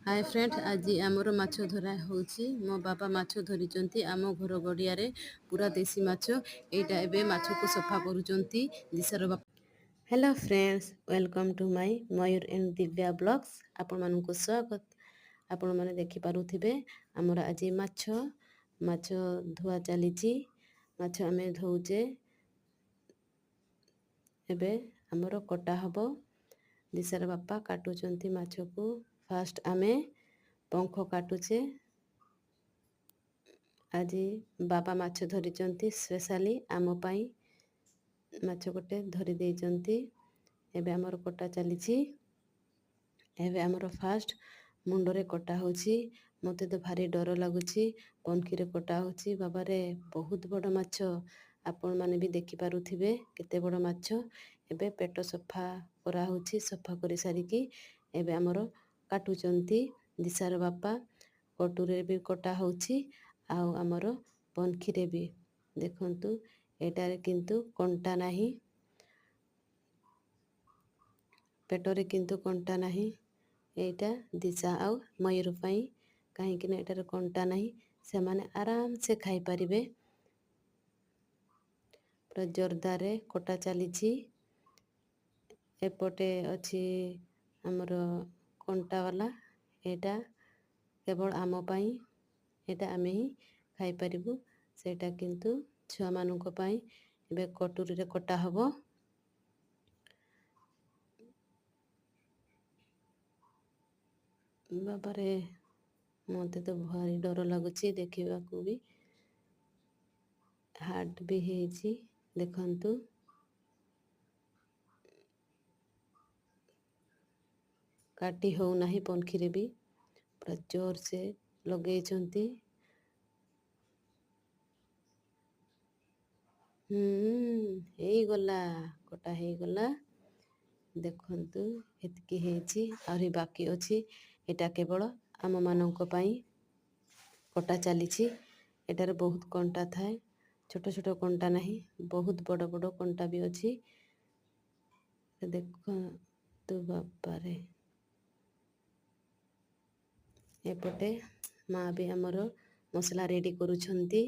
Hi friend, आज आमर माछ धरा होची। मो बाबा माछ धरिचंती आम घर गड़िया पूरा देसी माछ। एटा एबे माछ को सफा करूचंती दिशार बापा। Hello friends, welcome to my Mayur and Divya blogs. आपण मानकु स्वागत। आपण माने देखि पारुथिबे हमर आज माछ धुआ चलीची। माछ आमे धोउचे एबे हमर कटा हबो। दिशार बापा काटुचंती माछ को। फास्ट आमे पंख काटुचे। आज बाबा माछ धरिचंती स्पेशली आम पाई माछ गोटे धरि देइचंती। एबे हमर कटा चलीची। एबे हमर फास्ट मुंडरे कटा होची। मते तो भारी डर लागुची। पंखीरे कटा होची। बाबा रे बहुत बड़ माछ। आपण माने भी देखि पारुथिबे केते बड़ माछ। एबे पेट सफा करा होची। सफा करि सारिकी एबे हमर काटुचंती दिशार बापा। कटुरे भी कटा होची आउ हमर पंखीरे भी देखंतु एटारे किंतु कंटा नाही। पेटरे किंतु कंटा नाही। एटा दिशा आउ मयूर पाई कहीं कि एटारे कंटा नाही। से माने आराम से खाई परिबे। पूरा जोरदार कटा चलीची। एपटे अच्छी हमर कंटा वाला। एटा केवल आम पाई। एटा आमे ही खाई परिबु। सेटा किंतु छुआ मानुको पाई एबे कटुरी रे कटा हबो। बाबा रे मते तो भारी डर लागुची देखिबाकू भी। हार्ट भी हेची देखंतु। काटी हो नाही पंखीरे भी पूरा जोर से लगेइचंती। हेई गला कटा हेई गला। देखंतु एतकी हेची आहुरी बाकी अछि। एटा केवल आम मानंको पाई कटा चलीची। एटारे बहुत कंटा थाए। छोट छोट कंटा नाही, बहुत बड़ बड़ कंटा भी अछि। देखंतु बाबा रे। एपटे माँ भी हमर मसला रेडी करूछंती।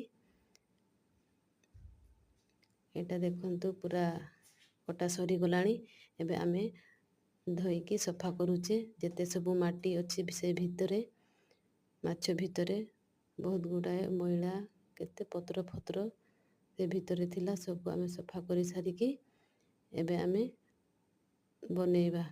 एटा देखंतु पूरा कटा सरी गलाणी। एबे आमे धोइकी सफा करूचे। जेते सबु माटी अछि से भितरे माछ भितरे बहुत गुडाए मैला केते पत्र फत्र से भितरे थिला। सब आमे सफा करि सारिकी एबे आमे बनेइबा।